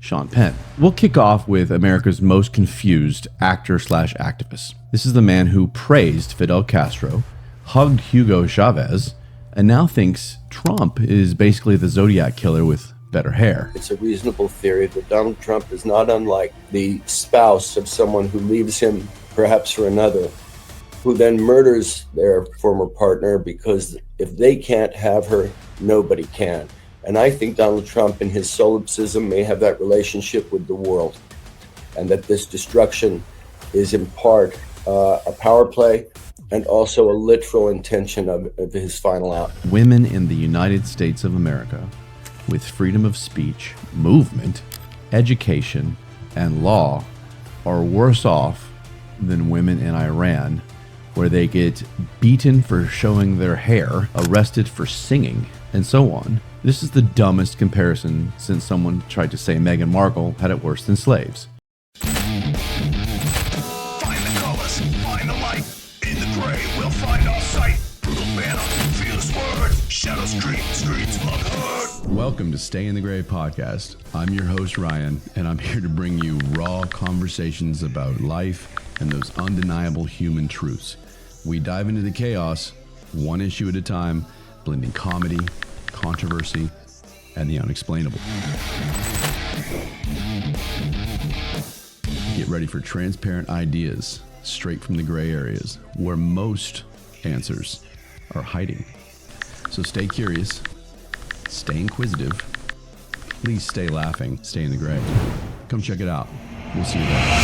Sean Penn. We'll kick off with America's most confused actor/activist. This is the man who praised Fidel Castro, hugged Hugo Chavez, and now thinks Trump is basically the Zodiac killer with better hair. It's a reasonable theory that Donald Trump is not unlike the spouse of someone who leaves him perhaps for another, who then murders their former partner because if they can't have her, nobody can. And I think Donald Trump in his solipsism may have that relationship with the world, and that this destruction is in part a power play and also a literal intention of his final act. Women in the United States of America with freedom of speech, movement, education, and law are worse off than women in Iran, where they get beaten for showing their hair, arrested for singing, and so on. This is the dumbest comparison since someone tried to say Meghan Markle had it worse than slaves. Find the colors, find the light. In the gray, we'll find our sight. Brutal banner, fierce words. Shadows scream, streets unheard. Welcome to Stay in the Gray podcast. I'm your host, Ryan, and I'm here to bring you raw conversations about life and those undeniable human truths. We dive into the chaos, one issue at a time, blending comedy, controversy, and the unexplainable. Get ready for transparent ideas straight from the gray areas where most answers are hiding. So stay curious, stay inquisitive, please stay laughing, stay in the gray. Come check it out. We'll see you there.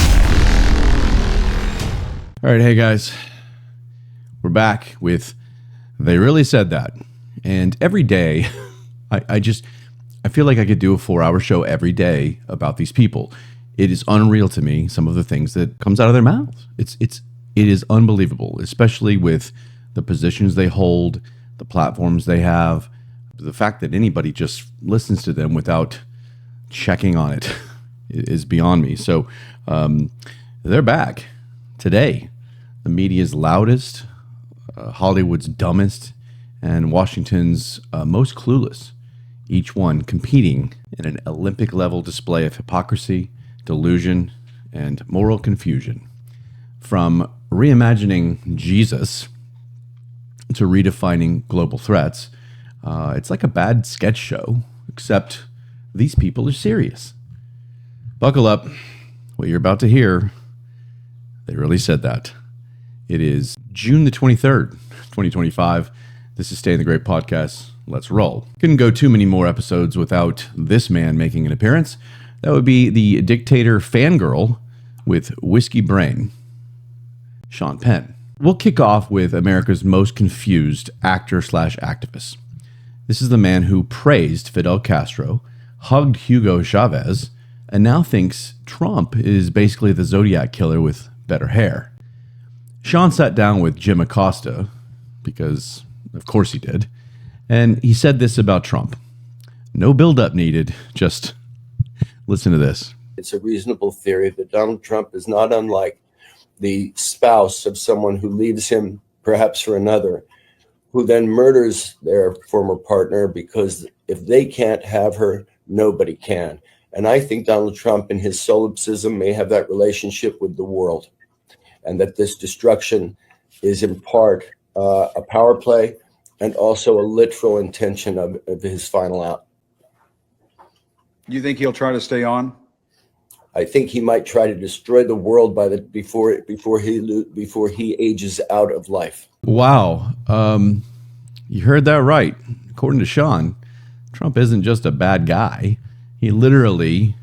All right, hey guys, we're back with They Really Said That. And every day, I feel like I could do a 4-hour show every day about these people. It is unreal to me, some of the things that comes out of their mouths. It is unbelievable, especially with the positions they hold, the platforms they have, the fact that anybody just listens to them without checking on it is beyond me. So they're back today. The media's loudest, Hollywood's dumbest, and Washington's most clueless, each one competing in an Olympic-level display of hypocrisy, delusion, and moral confusion. From reimagining Jesus to redefining global threats, it's like a bad sketch show, except these people are serious. Buckle up. What you're about to hear, they really said that. It is June the 23rd, 2025. This is Stay in the Great Podcast. Let's roll. Couldn't go too many more episodes without this man making an appearance. That would be the dictator fangirl with whiskey brain, Sean Penn. We'll kick off with America's most confused actor/activist. This is the man who praised Fidel Castro, hugged Hugo Chavez, and now thinks Trump is basically the Zodiac killer with better hair. Sean sat down with Jim Acosta, because of course he did, and he said this about Trump. No build-up needed, just listen to this. It's a reasonable theory that Donald Trump is not unlike the spouse of someone who leaves him perhaps for another, who then murders their former partner because if they can't have her, nobody can. And I think Donald Trump in his solipsism may have that relationship with the world, and that this destruction is in part a power play and also a literal intention of his final act. You think he'll try to stay on? I think he might try to destroy the world before he ages out of life. Wow. You heard that right. According to Sean, Trump isn't just a bad guy. He literally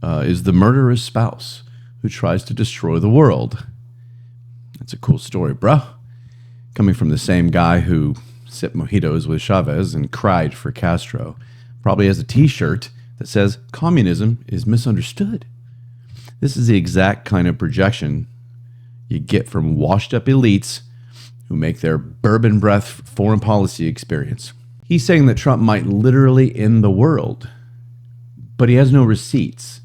is the murderous spouse who tries to destroy the world. That's a cool story, bruh. Coming from the same guy who sipped mojitos with Chavez and cried for Castro. Probably has a t-shirt that says communism is misunderstood. This is the exact kind of projection you get from washed up elites who make their bourbon breath foreign policy experience. He's saying that Trump might literally end the world, but he has no receipts.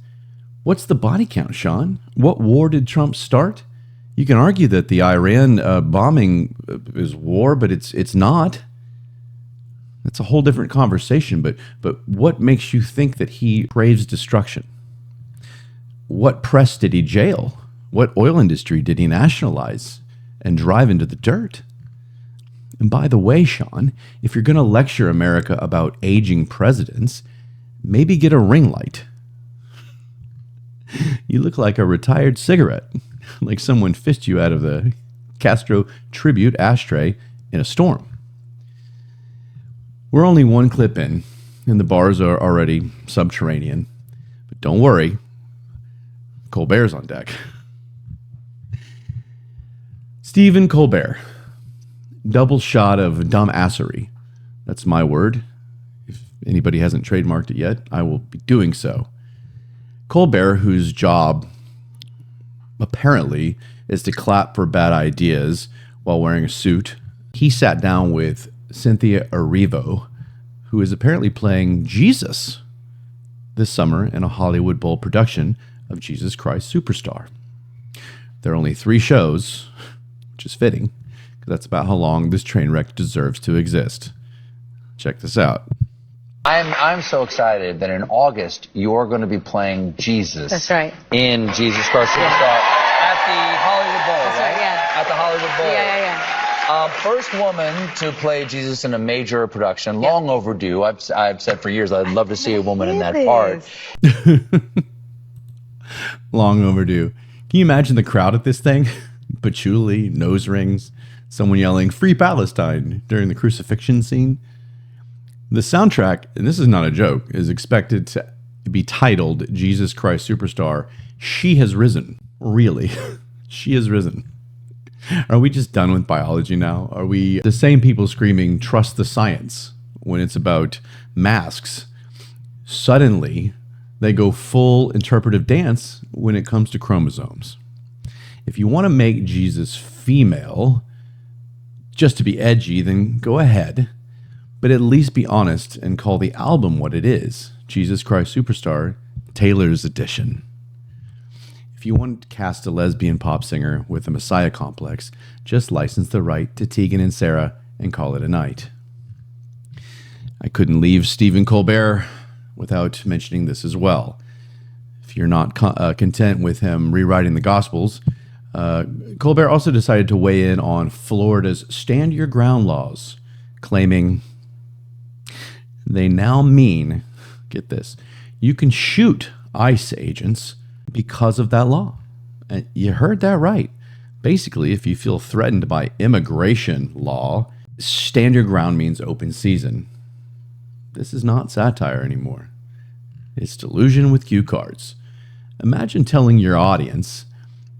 What's the body count, Sean? What war did Trump start? You can argue that the Iran bombing is war, but it's not. That's a whole different conversation. But what makes you think that he craves destruction? What press did he jail? What oil industry did he nationalize and drive into the dirt? And by the way, Sean, if you're going to lecture America about aging presidents, maybe get a ring light. You look like a retired cigarette, like someone fished you out of the Castro tribute ashtray in a storm. We're only one clip in, and the bars are already subterranean. But don't worry, Colbert's on deck. Stephen Colbert. Double shot of dumbassery. That's my word. If anybody hasn't trademarked it yet, I will be doing so. Colbert, whose job apparently is to clap for bad ideas while wearing a suit, he sat down with Cynthia Erivo, who is apparently playing Jesus this summer in a Hollywood Bowl production of Jesus Christ Superstar. There are only 3 shows, which is fitting, because that's about how long this train wreck deserves to exist. Check this out. I'm so excited that in August you're going to be playing Jesus. That's right. In Jesus Christ Superstar at the Hollywood Bowl. That's right, yeah. At the Hollywood Bowl. Yeah. First woman to play Jesus in a major production. Long overdue. I've said for years I'd love to see a woman in that part. Long overdue. Can you imagine the crowd at this thing? Patchouli, nose rings, someone yelling "Free Palestine" during the crucifixion scene. The soundtrack, and this is not a joke, is expected to be titled Jesus Christ Superstar. She has risen. Really. She has risen. Are we just done with biology now? Are we the same people screaming, "Trust the science," when it's about masks? Suddenly, they go full interpretive dance when it comes to chromosomes. If you want to make Jesus female, just to be edgy, then go ahead. But at least be honest and call the album what it is. Jesus Christ Superstar, Taylor's Edition. If you want to cast a lesbian pop singer with a messiah complex, just license the right to Tegan and Sarah and call it a night. I couldn't leave Stephen Colbert without mentioning this as well. If you're not content with him rewriting the Gospels, Colbert also decided to weigh in on Florida's Stand Your Ground laws, claiming they now mean, get this, you can shoot ICE agents because of that law. And you heard that right. Basically, if you feel threatened by immigration law, stand your ground means open season. This is not satire anymore. It's delusion with cue cards. Imagine telling your audience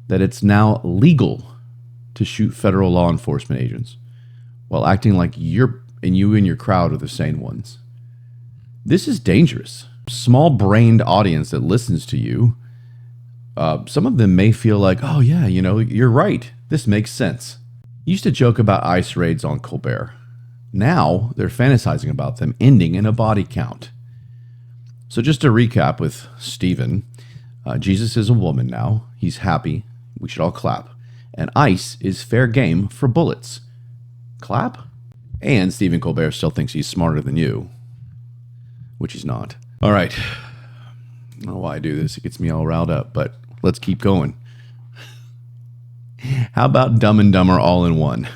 that it's now legal to shoot federal law enforcement agents while acting like you and your crowd are the sane ones. This is dangerous. Small-brained audience that listens to you, some of them may feel like, oh yeah, you're right. This makes sense. Used to joke about ICE raids on Colbert. Now they're fantasizing about them ending in a body count. So just to recap with Stephen, Jesus is a woman now. He's happy. We should all clap. And ICE is fair game for bullets. Clap? And Stephen Colbert still thinks he's smarter than you, which he's not. All right. I don't know why I do this. It gets me all riled up, but let's keep going. How about Dumb and Dumber all in one?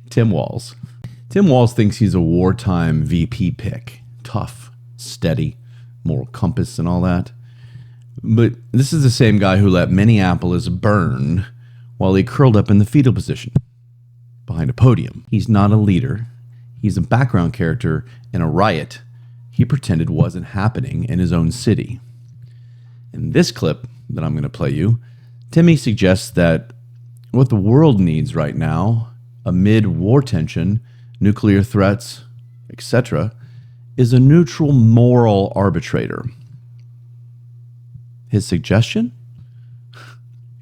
Tim Walz. Tim Walz thinks he's a wartime VP pick. Tough, steady, moral compass and all that. But this is the same guy who let Minneapolis burn while he curled up in the fetal position behind a podium. He's not a leader. He's a background character in a riot he pretended wasn't happening in his own city. In this clip that I'm going to play you, Timmy suggests that what the world needs right now, amid war tension, nuclear threats, etc., is a neutral moral arbitrator. His suggestion?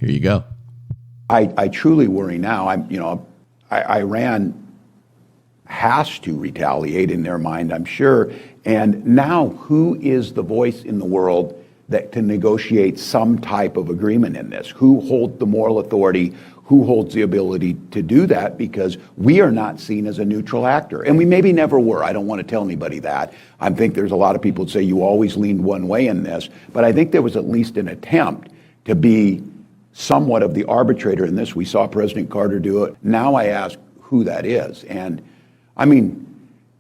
Here you go. I truly worry now. Iran has to retaliate in their mind, I'm sure. And now, who is the voice in the world that can negotiate some type of agreement in this? Who holds the moral authority? who holds the ability to do that, because we are not seen as a neutral actor. And we maybe never were. I don't want to tell anybody that. I think there's a lot of people that say you always leaned one way in this, but I think there was at least an attempt to be somewhat of the arbitrator in this. We saw President Carter do it. Now I ask who that is. And I mean,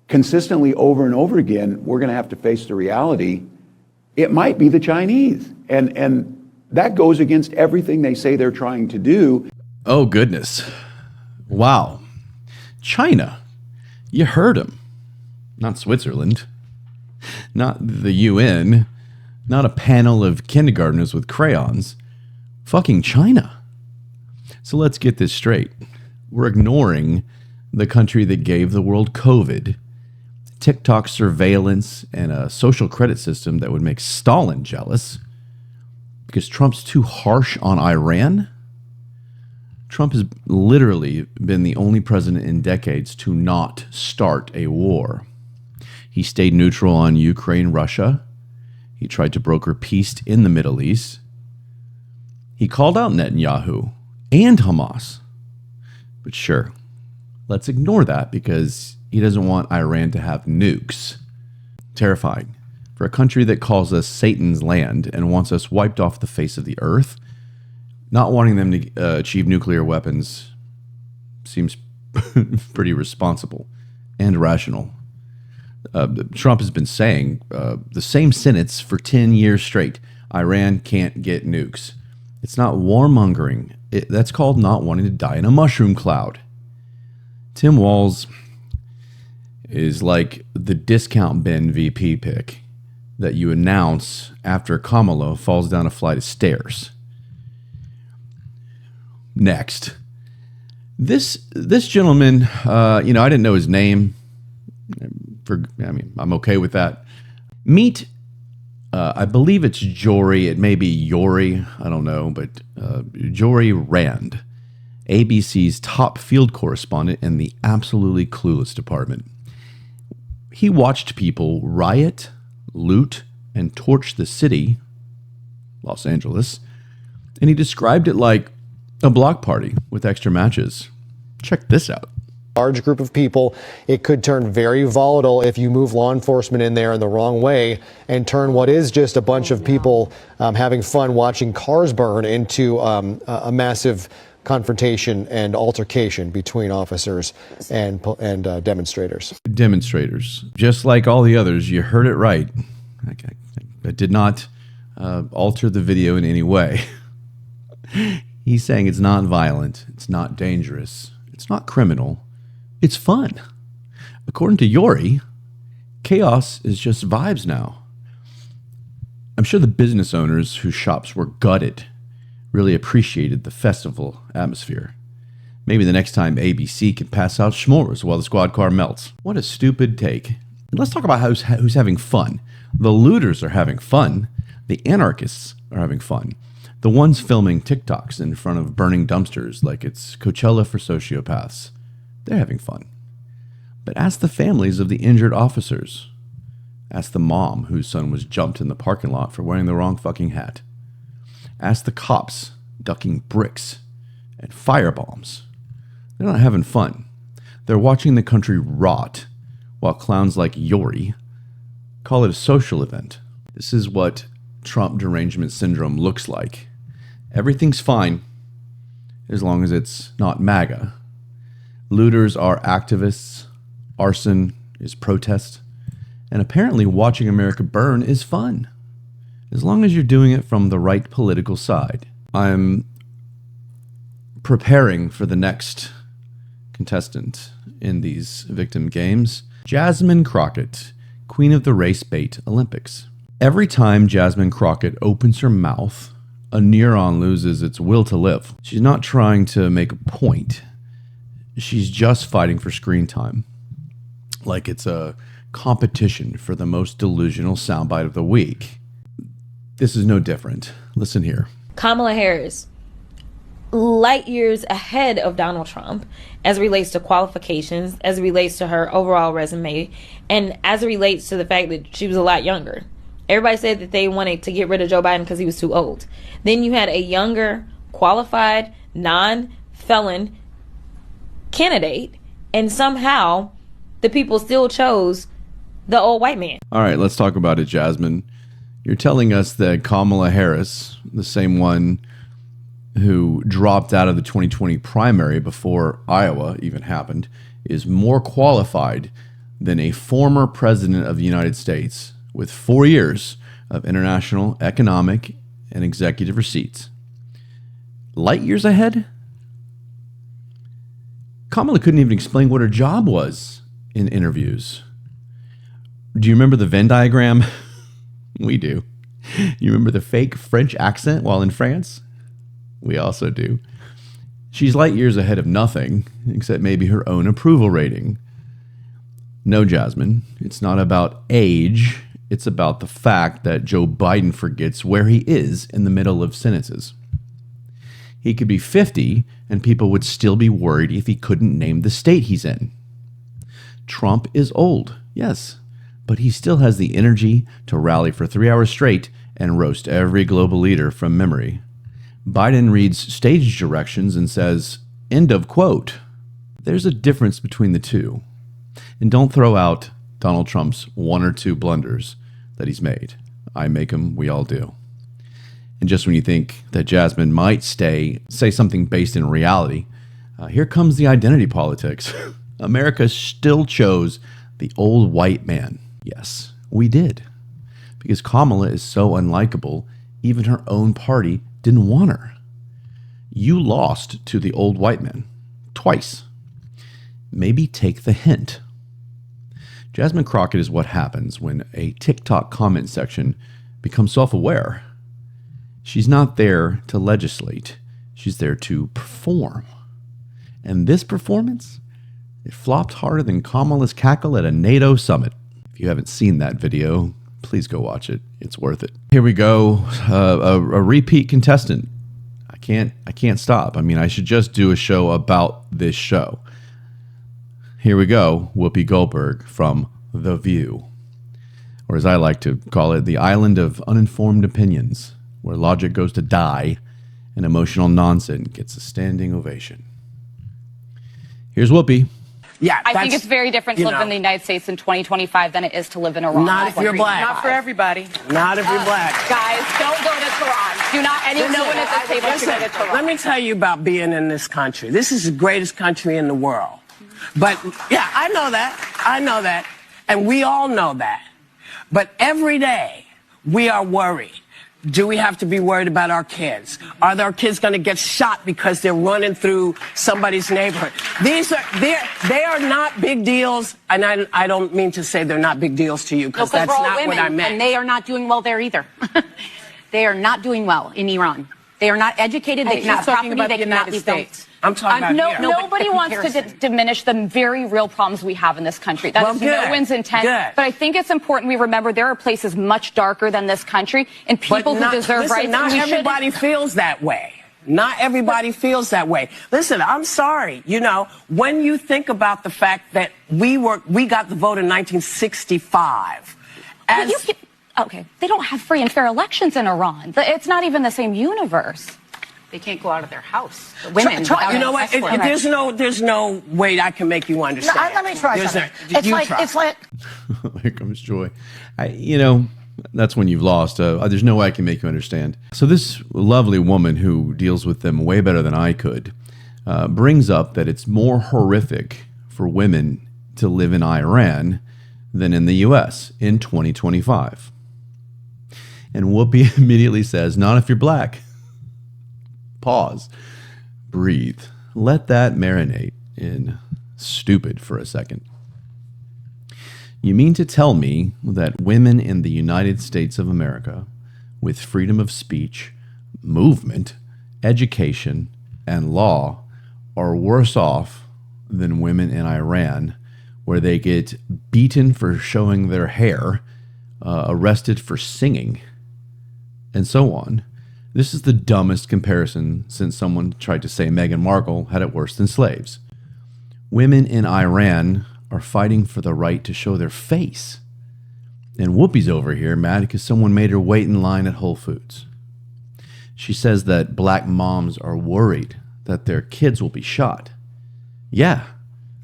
consistently over and over again, we're going to have to face the reality. It might be the Chinese. And that goes against everything they say they're trying to do. Oh, goodness. Wow. China. You heard him. Not Switzerland. Not the UN. Not a panel of kindergartners with crayons. Fucking China. So let's get this straight. We're ignoring the country that gave the world COVID, TikTok surveillance, and a social credit system that would make Stalin jealous because Trump's too harsh on Iran. Trump has literally been the only president in decades to not start a war. He stayed neutral on Ukraine, Russia. He tried to broker peace in the Middle East. He called out Netanyahu and Hamas. But sure, let's ignore that because he doesn't want Iran to have nukes. Terrifying. For a country that calls us Satan's land and wants us wiped off the face of the earth, not wanting them to achieve nuclear weapons seems pretty responsible and rational. Trump has been saying the same sentence for 10 years straight. Iran can't get nukes. It's not warmongering. That's called not wanting to die in a mushroom cloud. Tim Walz is like the discount bin VP pick that you announce after Kamala falls down a flight of stairs. Next, this gentleman, I didn't know his name. I'm okay with that. Meet, I believe it's Jory. It may be Yory. I don't know, but Jory Rand, ABC's top field correspondent in the absolutely clueless department. He watched people riot, loot, and torch the city, Los Angeles, and he described it like a block party with extra matches. Check this out. Large group of people. It could turn very volatile if you move law enforcement in there in the wrong way and turn what is just a bunch of people having fun watching cars burn into a massive confrontation and altercation between officers and demonstrators. Demonstrators, just like all the others, you heard it right. I did not alter the video in any way. He's saying it's not violent, it's not dangerous, it's not criminal, it's fun. According to Yory, chaos is just vibes now. I'm sure the business owners whose shops were gutted really appreciated the festival atmosphere. Maybe the next time ABC can pass out s'mores while the squad car melts. What a stupid take. And let's talk about who's having fun. The looters are having fun. The anarchists are having fun. The ones filming TikToks in front of burning dumpsters like it's Coachella for sociopaths. They're having fun. But ask the families of the injured officers. Ask the mom whose son was jumped in the parking lot for wearing the wrong fucking hat. Ask the cops ducking bricks and firebombs. They're not having fun. They're watching the country rot while clowns like Yory call it a social event. This is what Trump derangement syndrome looks like. Everything's fine as long as it's not MAGA. Looters are activists. Arson is protest. And apparently watching America burn is fun, as long as you're doing it from the right political side. I'm preparing for the next contestant in these victim games, Jasmine Crockett, queen of the race bait Olympics. Every time Jasmine Crockett opens her mouth, a neuron loses its will to live. She's not trying to make a point. She's just fighting for screen time. Like it's a competition for the most delusional soundbite of the week. This is no different. Listen here. Kamala Harris, light years ahead of Donald Trump as it relates to qualifications, as it relates to her overall resume, and as it relates to the fact that she was a lot younger. Everybody said that they wanted to get rid of Joe Biden because he was too old. Then you had a younger, qualified, non-felon felon candidate, and somehow the people still chose the old white man. All right, let's talk about it, Jasmine. You're telling us that Kamala Harris, the same one who dropped out of the 2020 primary before Iowa even happened, is more qualified than a former president of the United States with 4 years of international, economic, and executive receipts. Light years ahead? Kamala couldn't even explain what her job was in interviews. Do you remember the Venn diagram? We do. You remember the fake French accent while in France? We also do. She's light years ahead of nothing, except maybe her own approval rating. No, Jasmine, it's not about age. It's about the fact that Joe Biden forgets where he is in the middle of sentences. He could be 50 and people would still be worried if he couldn't name the state he's in. Trump is old, yes, but he still has the energy to rally for 3 hours straight and roast every global leader from memory. Biden reads stage directions and says, "End of quote." There's a difference between the two. And don't throw out Donald Trump's one or two blunders that he's made. I make them, we all do. And just when you think that Jasmine might say something based in reality, here comes the identity politics. America still chose the old white man. Yes, we did. Because Kamala is so unlikable, even her own party didn't want her. You lost to the old white man twice. Maybe take the hint. Jasmine Crockett is what happens when a TikTok comment section becomes self-aware. She's not there to legislate. She's there to perform. And this performance, it flopped harder than Kamala's cackle at a NATO summit. If you haven't seen that video, please go watch it. It's worth it. Here we go. A repeat contestant. I can't stop. I mean, I should just do a show about this show. Here we go. Whoopi Goldberg from The View. Or as I like to call it, the island of uninformed opinions, where logic goes to die and emotional nonsense gets a standing ovation. Here's Whoopi. Yeah, I think it's very different to live in the United States in 2025 than it is to live in Iran. Not if you're black. Not for everybody. Not if you're black. Guys, don't go to Tehran. Do not anyone at this table should go to Tehran. Let me tell you about being in this country. This is the greatest country in the world. But, yeah, I know that. And we all know that. But every day, we are worried. Do we have to be worried about our kids? Are our kids going to get shot because they're running through somebody's neighborhood? They are not big deals, and I don't mean to say they're not big deals to you, because that's not women, what I meant. And they are not doing well there either. They are not doing well in Iran. They are not educated. They cannot have property. They cannot leave them. I'm talking about here. Nobody wants to diminish the very real problems we have in this country. That is no one's intent. Good. But I think it's important we remember there are places much darker than this country and people who deserve rights. Not everybody feels that way. Not everybody feels that way. Listen, I'm sorry. You know, when you think about the fact that we got the vote in 1965. Okay, they don't have free and fair elections in Iran. It's not even the same universe. They can't go out of their house. The women. You know what? There's no way I can make you understand. Let me try something. It's like. Here comes Joy. That's when you've lost. There's no way I can make you understand. So this lovely woman who deals with them way better than I could brings up that it's more horrific for women to live in Iran than in the U.S. in 2025. And Whoopi immediately says, "Not if you're black." Pause. Breathe. Let that marinate in stupid for a second. You mean to tell me that women in the United States of America, with freedom of speech, movement, education, and law, are worse off than women in Iran, where they get beaten for showing their hair, arrested for singing, and so on? This is the dumbest comparison since someone tried to say Meghan Markle had it worse than slaves. Women in Iran are fighting for the right to show their face. And Whoopi's over here mad because someone made her wait in line at Whole Foods. She says that black moms are worried that their kids will be shot. Yeah,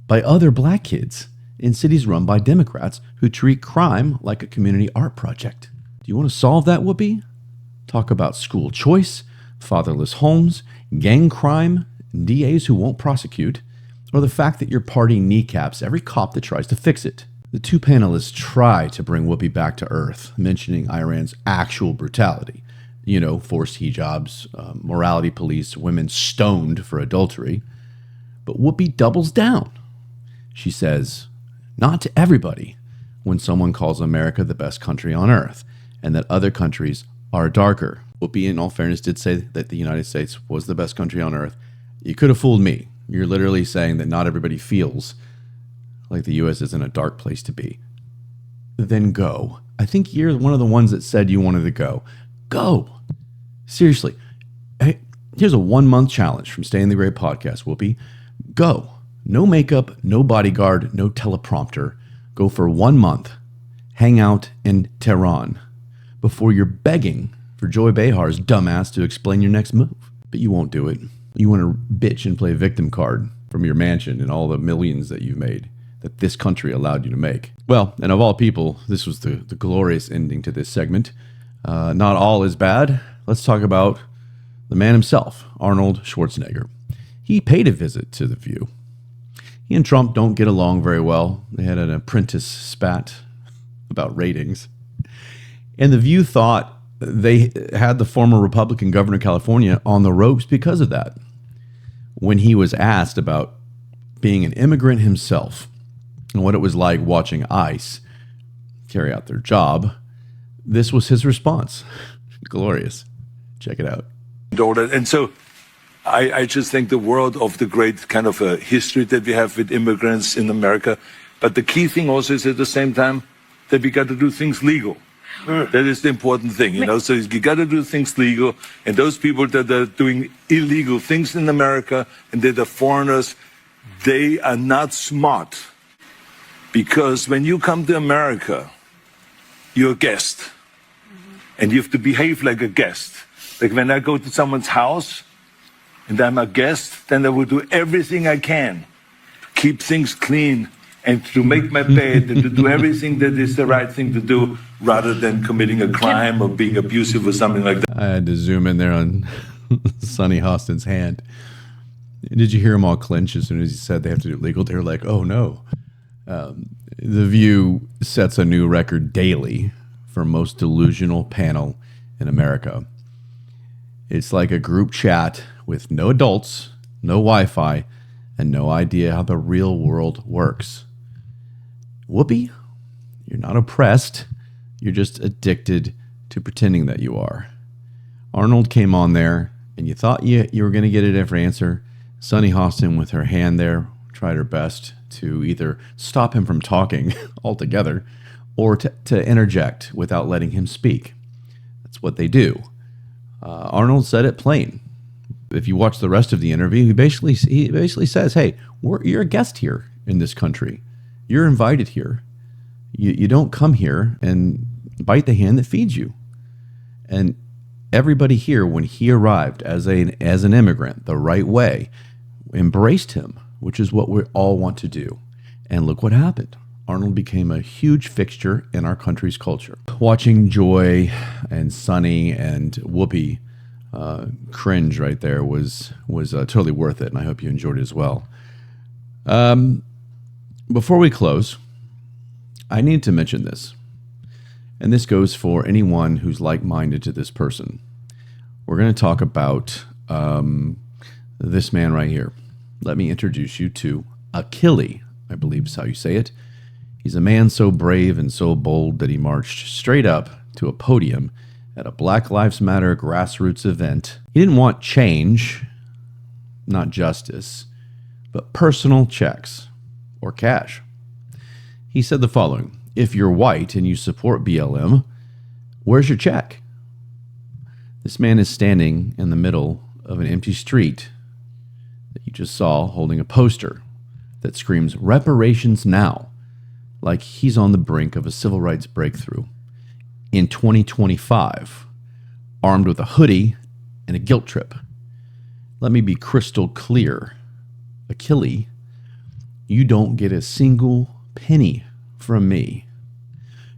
by other black kids in cities run by Democrats who treat crime like a community art project. Do you want to solve that, Whoopi? Talk about school choice, fatherless homes, gang crime, DAs who won't prosecute, or the fact that your party kneecaps every cop that tries to fix it. The two panelists try to bring Whoopi back to earth, mentioning Iran's actual brutality. You know, forced hijabs, morality police, women stoned for adultery. But Whoopi doubles down. She says, not to everybody, when someone calls America the best country on earth, and that other countries are darker. Whoopi, in all fairness, did say that the United States was the best country on earth. You could have fooled me. You're literally saying that not everybody feels like the U.S. isn't a dark place to be. Then go. I think you're one of the ones that said you wanted to go. Go. Seriously. Hey, here's a 1-month challenge from Stay in the Gray podcast, Whoopi. Go. No makeup, no bodyguard, no teleprompter. Go for 1 month. Hang out in Tehran before you're begging for Joy Behar's dumbass to explain your next move. But you won't do it. You want to bitch and play victim card from your mansion and all the millions that you've made, that this country allowed you to make. Well, and of all people, this was the glorious ending to this segment. Not all is bad. Let's talk about the man himself, Arnold Schwarzenegger. He paid a visit to The View. He and Trump don't get along very well. They had an apprentice spat about ratings. And The View thought they had the former Republican governor of California on the ropes because of that. When he was asked about being an immigrant himself and what it was like watching ICE carry out their job, this was his response. Glorious. Check it out. And so I just think the world of the great kind of a history that we have with immigrants in America. But the key thing also is at the same time that we got to do things legal. That is the important thing, you know. So you got to do things legal. And those people that are doing illegal things in America and that are foreigners, they are not smart. Because when you come to America, you're a guest. And you have to behave like a guest. Like when I go to someone's house and I'm a guest, then I will do everything I can to keep things clean and to make my bed and to do everything that is the right thing to do rather than committing a crime or being abusive or something like that. I had to zoom in there on Sonny Hostin's hand. Did you hear him all clench as soon as he said they have to do legal? They were like, oh no. The View sets a new record daily for most delusional panel in America. It's like a group chat with no adults, no Wi-Fi, and no idea how the real world works. Whoopi, you're not oppressed. You're just addicted to pretending that you are. Arnold came on there, and you thought you were going to get a different answer. Sonny Hostin, with her hand there, tried her best to either stop him from talking altogether or to interject without letting him speak. That's what they do. Arnold said it plain. If you watch the rest of the interview, he basically says, hey, you're a guest here in this country. You're invited here. You don't come here and bite the hand that feeds you. And everybody here, when he arrived as an immigrant the right way, embraced him, which is what we all want to do. And look what happened. Arnold became a huge fixture in our country's culture. Watching Joy and Sonny and Whoopi cringe right there was totally worth it, and I hope you enjoyed it as well. Before we close, I need to mention this, and this goes for anyone who's like-minded to this person. We're going to talk about this man right here. Let me introduce you to Akili, I believe is how you say it. He's a man so brave and so bold that he marched straight up to a podium at a Black Lives Matter grassroots event. He didn't want change, not justice, but personal checks or cash. He said the following: if you're white and you support BLM, where's your check? This man is standing in the middle of an empty street that you just saw, holding a poster that screams reparations now, like he's on the brink of a civil rights breakthrough. In 2025, armed with a hoodie and a guilt trip. Let me be crystal clear. Akili, you don't get a single penny from me.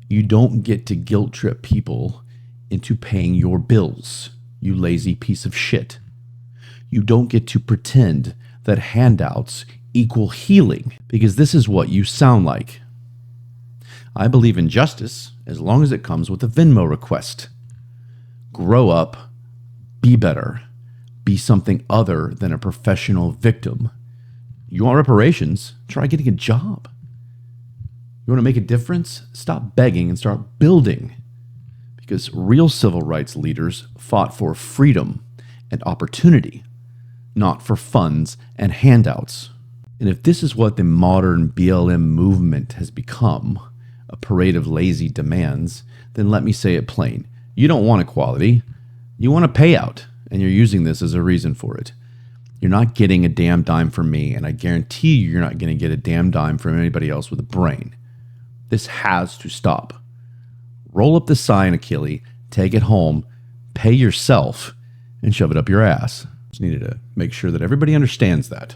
You don't get to guilt trip people into paying your bills, you lazy piece of shit. You don't get to pretend that handouts equal healing, because this is what you sound like. I believe in justice as long as it comes with a Venmo request. Grow up, be better, be something other than a professional victim. You want reparations? Try getting a job. You want to make a difference? Stop begging and start building. Because real civil rights leaders fought for freedom and opportunity, not for funds and handouts. And if this is what the modern BLM movement has become, a parade of lazy demands, then let me say it plain. You don't want equality. You want a payout, and you're using this as a reason for it. You're not getting a damn dime from me, and I guarantee you're not going to get a damn dime from anybody else with a brain. This has to stop. Roll up the sign, Akili, take it home, pay yourself, and shove it up your ass. Just needed to make sure that everybody understands that.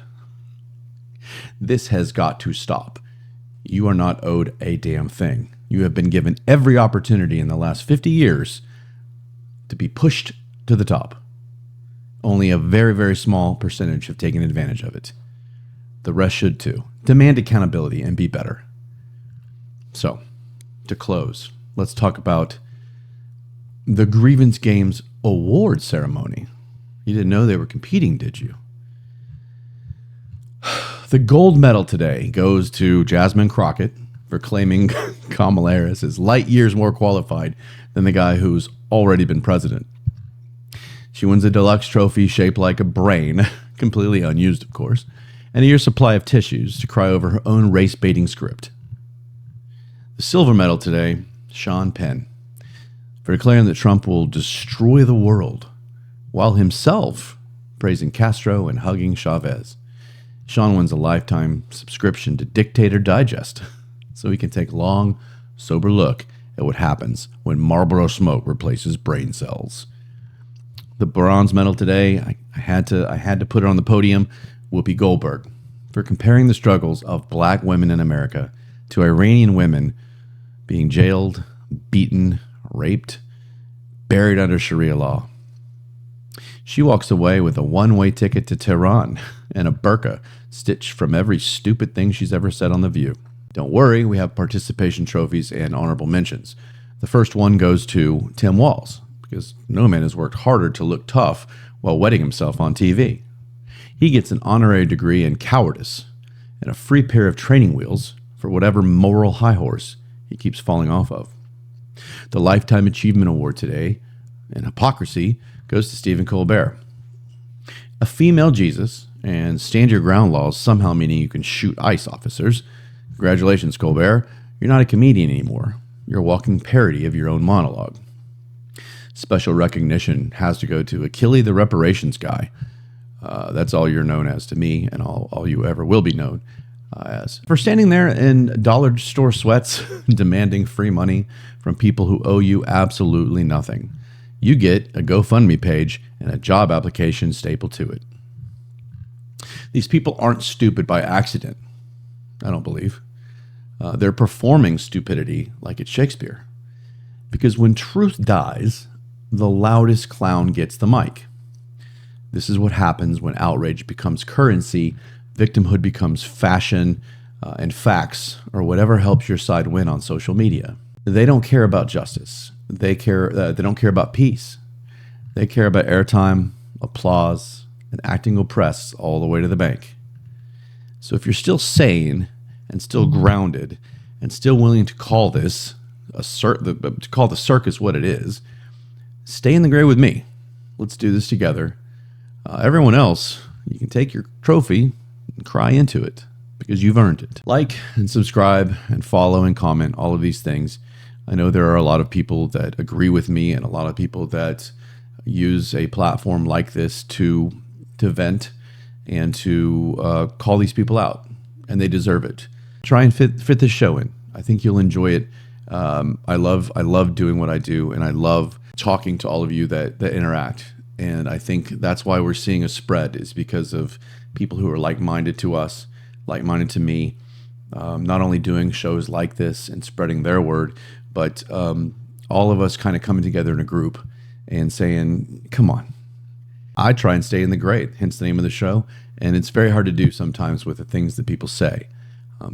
This has got to stop. You are not owed a damn thing. You have been given every opportunity in the last 50 years to be pushed to the top. Only a very, very small percentage have taken advantage of it. The rest should too. Demand accountability and be better. So, to close, let's talk about the Grievance Games award ceremony. You didn't know they were competing, did you? The gold medal today goes to Jasmine Crockett for claiming Kamala Harris is light years more qualified than the guy who's already been president. She wins a deluxe trophy shaped like a brain, completely unused, of course, and a year's supply of tissues to cry over her own race-baiting script. The silver medal today, Sean Penn, for declaring that Trump will destroy the world, while himself praising Castro and hugging Chavez. Sean wins a lifetime subscription to Dictator Digest, so he can take a long, sober look at what happens when Marlboro smoke replaces brain cells. The bronze medal today, I had to put it on the podium, Whoopi Goldberg, for comparing the struggles of black women in America to Iranian women being jailed, beaten, raped, buried under Sharia law. She walks away with a one-way ticket to Tehran and a burqa stitched from every stupid thing she's ever said on The View. Don't worry, we have participation trophies and honorable mentions. The first one goes to Tim Walz, because no man has worked harder to look tough while wetting himself on TV. He gets an honorary degree in cowardice and a free pair of training wheels for whatever moral high horse he keeps falling off of. The Lifetime Achievement Award today, in hypocrisy, goes to Stephen Colbert. A female Jesus and stand your ground laws somehow meaning you can shoot ICE officers. Congratulations, Colbert. You're not a comedian anymore. You're a walking parody of your own monologue. Special recognition has to go to Akili, the reparations guy. That's all you're known as to me, and all you ever will be known as. For standing there in dollar store sweats, demanding free money from people who owe you absolutely nothing. You get a GoFundMe page and a job application stapled to it. These people aren't stupid by accident, I don't believe. They're performing stupidity like it's Shakespeare. Because when truth dies, the loudest clown gets the mic. This is what happens when outrage becomes currency, victimhood becomes fashion, and facts, or whatever helps your side win on social media. They don't care about justice. They don't care about peace. They care about airtime, applause, and acting oppressed all the way to the bank. So if you're still sane and still grounded and still willing to call this to call the circus what it is, stay in the gray with me. Let's do this together. Everyone else, you can take your trophy and cry into it because you've earned it. Like and subscribe and follow and comment, all of these things. I know there are a lot of people that agree with me and a lot of people that use a platform like this to vent and to call these people out, and they deserve it. Try and fit this show in. I think you'll enjoy it. I love doing what I do, and I love talking to all of you that interact. And I think that's why we're seeing a spread, is because of people who are like-minded to us, like-minded to me, not only doing shows like this and spreading their word, but all of us kind of coming together in a group and saying, come on. I try and stay in the gray, hence the name of the show. And it's very hard to do sometimes with the things that people say.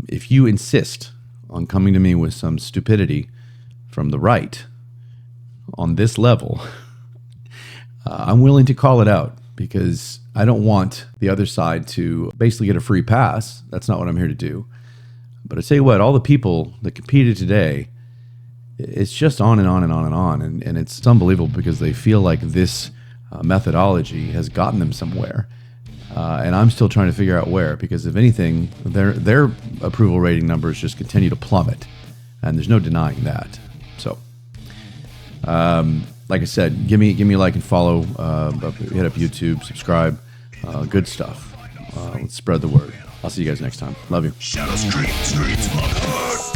If you insist on coming to me with some stupidity from the right on this level, I'm willing to call it out, because I don't want the other side to basically get a free pass. That's not what I'm here to do. But I tell you what, all the people that competed today, it's just on and on and on and on. And it's unbelievable, because they feel like this methodology has gotten them somewhere. And I'm still trying to figure out where, because if anything, their approval rating numbers just continue to plummet. And there's no denying that. So, like I said, give me a like and follow. Hit up YouTube, subscribe. Good stuff. Let's spread the word. I'll see you guys next time. Love you. Shadows creep, streets look hurt.